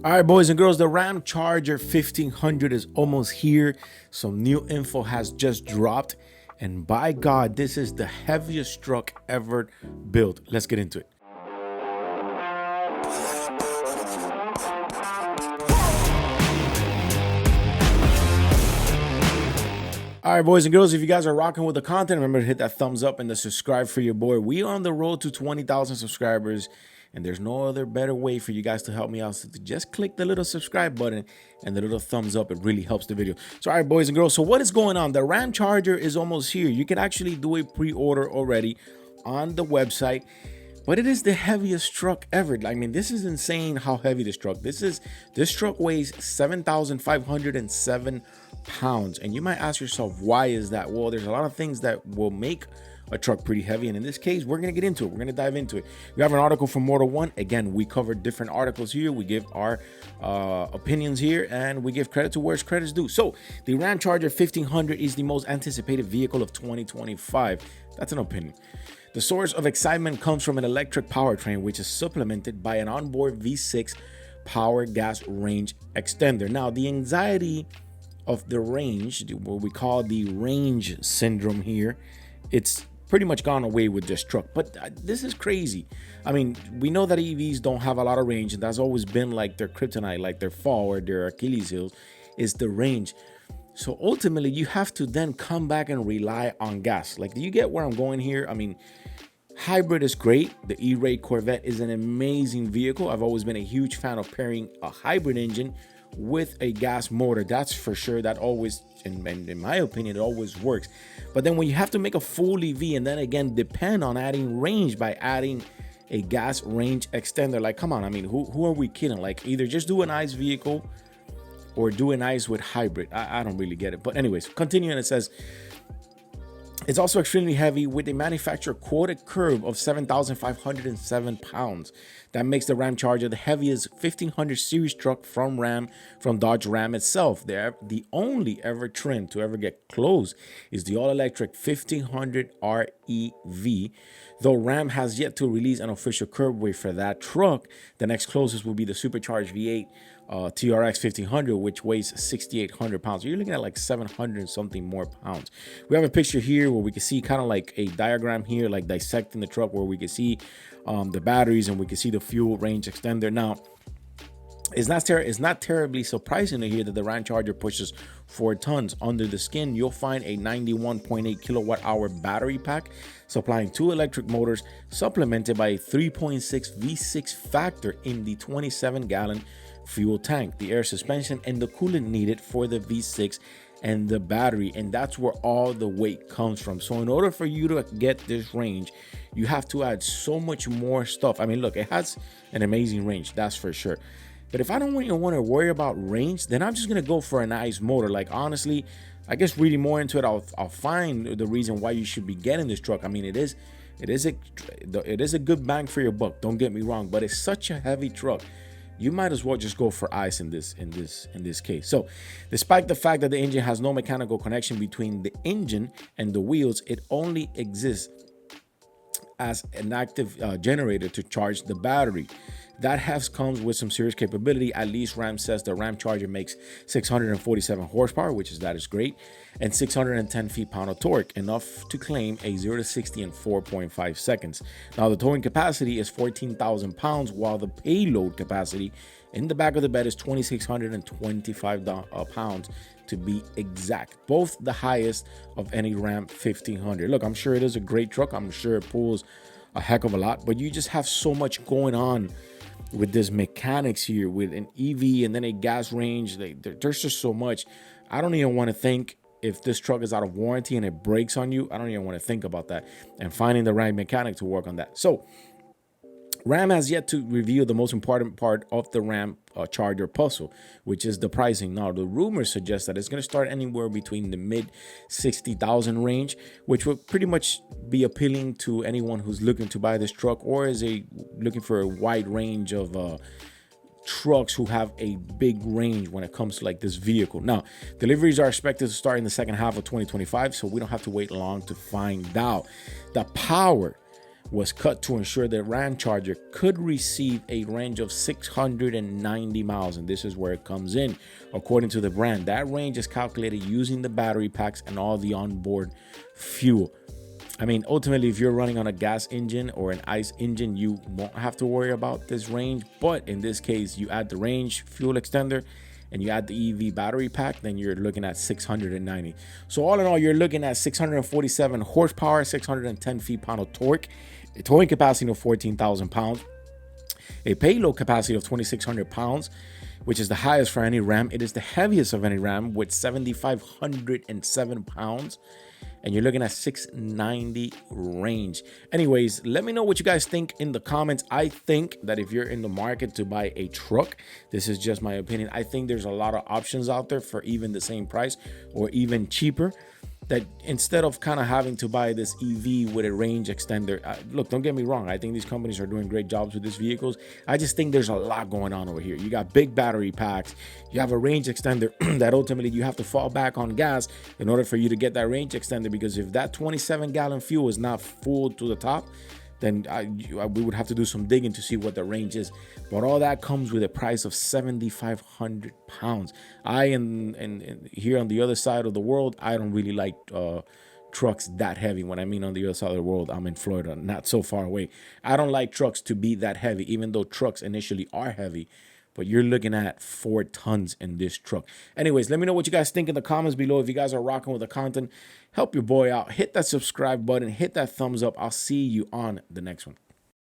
All right, boys and girls, the Ramcharger 1500 is almost here. Some new info has just dropped. And by God, this is the heaviest truck ever built. Let's get into it. All right, boys and girls, if you guys are rocking with the content, remember to hit that thumbs up and the subscribe for your boy. We are on the road to 20,000 subscribers, and there's no other better way for you guys to help me out. So to just click the little subscribe button and the little thumbs up. It really helps the video. So, all right, boys and girls, so what is going on? The Ramcharger is almost here. You can actually do a pre-order already on the website. But it is the heaviest truck ever. I mean, this is insane how heavy this truck. This truck weighs 7,507 pounds. And you might ask yourself, why is that? Well, there's a lot of things that will make a truck pretty heavy. And in this case, we're going to get into it. We're going to dive into it. We have an article from Motor One. Again, we cover different articles here. We give our opinions here, and we give credit to where credit's due. So the Ramcharger 1500 is the most anticipated vehicle of 2025. That's an opinion. The source of excitement comes from an electric powertrain, which is supplemented by an onboard V6 power gas range extender. Now, the anxiety of the range, what we call the range syndrome here, it's pretty much gone away with this truck. But this is crazy. I mean, we know that EVs don't have a lot of range, and that's always been like their kryptonite, like their fall or their Achilles heels, is the range. So ultimately, you have to then come back and rely on gas. Like, do you get where I'm going here? I mean, hybrid is great. The E-Ray Corvette is an amazing vehicle. I've always been a huge fan of pairing a hybrid engine with a gas motor. That's for sure. That always, in my opinion, it always works. But then when you have to make a full EV and then again depend on adding range by adding a gas range extender, like, come on. I mean, who are we kidding? Like, either just do an ICE vehicle or do an ICE with hybrid. I don't really get it. But anyways, continuing, it says, it's also extremely heavy with a manufacturer quoted curve of 7,507 pounds. That makes the Ramcharger the heaviest 1500 series truck from Dodge Ram itself. The only ever trim to ever get close is the all-electric 1500 REV. Though Ram has yet to release an official curb weight for that truck, the next closest will be the supercharged V8 TRX 1500, which weighs 6,800 pounds. So you're looking at like 700 and something more pounds. We have a picture here where we can see kind of like a diagram here, like dissecting the truck, where we can see the batteries and we can see the fuel range extender. Now, it's not terribly surprising to hear that the Ramcharger pushes 4 tons. Under the skin, you'll find a 91.8 kilowatt hour battery pack supplying 2 electric motors, supplemented by a 3.6 V6 factor in the 27-gallon fuel tank, the air suspension, and the coolant needed for the V6 and the battery. And that's where all the weight comes from. So in order for you to get this range, you have to add so much more stuff. I mean, look, it has an amazing range, that's for sure. But if I don't even want to worry about range, then I'm just going to go for an ICE motor. Like, honestly, I guess reading more into it, I'll find the reason why you should be getting this truck. I mean, it is a good bang for your buck. Don't get me wrong, but it's such a heavy truck. You might as well just go for ICE in this case. So, despite the fact that the engine has no mechanical connection between the engine and the wheels, it only exists as an active generator to charge the battery. That comes with some serious capability. At least Ram says the Ramcharger makes 647 horsepower, which is great, and 610 feet-pound of torque, enough to claim a 0 to 60 in 4.5 seconds. Now, the towing capacity is 14,000 pounds, while the payload capacity in the back of the bed is 2,625 pounds to be exact. Both the highest of any Ram 1500. Look, I'm sure it is a great truck. I'm sure it pulls a heck of a lot, but you just have so much going on with this mechanics here, with an EV and then a gas range. There's just so much. I don't even want to think if this truck is out of warranty and it breaks on you. I don't even want to think about that and finding the right mechanic to work on that. So Ram has yet to reveal the most important part of the Ramcharger puzzle, which is the pricing. Now, the rumors suggest that it's going to start anywhere between the mid 60,000 range, which would pretty much be appealing to anyone who's looking to buy this truck or is looking for a wide range of trucks who have a big range when it comes to like this vehicle. Now, deliveries are expected to start in the second half of 2025, so we don't have to wait long to find out. The power was cut to ensure that Ramcharger could receive a range of 690 miles. And this is where it comes in. According to the brand, that range is calculated using the battery packs and all the onboard fuel. I mean, ultimately, if you're running on a gas engine or an ICE engine, you won't have to worry about this range. But in this case, you add the range fuel extender and you add the EV battery pack, then you're looking at 690. So all in all, you're looking at 647 horsepower, 610 feet-pound of torque, a towing capacity of 14,000 pounds, a payload capacity of 2,600 pounds, which is the highest for any Ram. It is the heaviest of any Ram with 7,507 pounds. And you're looking at 690 range. Anyways, let me know what you guys think in the comments. I think that if you're in the market to buy a truck, this is just my opinion, I think there's a lot of options out there for even the same price or even cheaper, that instead of kind of having to buy this EV with a range extender, look, don't get me wrong, I think these companies are doing great jobs with these vehicles. I just think there's a lot going on over here. You got big battery packs, you have a range extender that ultimately you have to fall back on gas in order for you to get that range extender, because if that 27-gallon fuel is not full to the top, then we would have to do some digging to see what the range is. But all that comes with a price of 7,500 pounds. And here on the other side of the world, I don't really like trucks that heavy. When I mean on the other side of the world, I'm in Florida, not so far away. I don't like trucks to be that heavy, even though trucks initially are heavy. But you're looking at 4 tons in this truck. Anyways, let me know what you guys think in the comments below. If you guys are rocking with the content, help your boy out. Hit that subscribe button. Hit that thumbs up. I'll see you on the next one.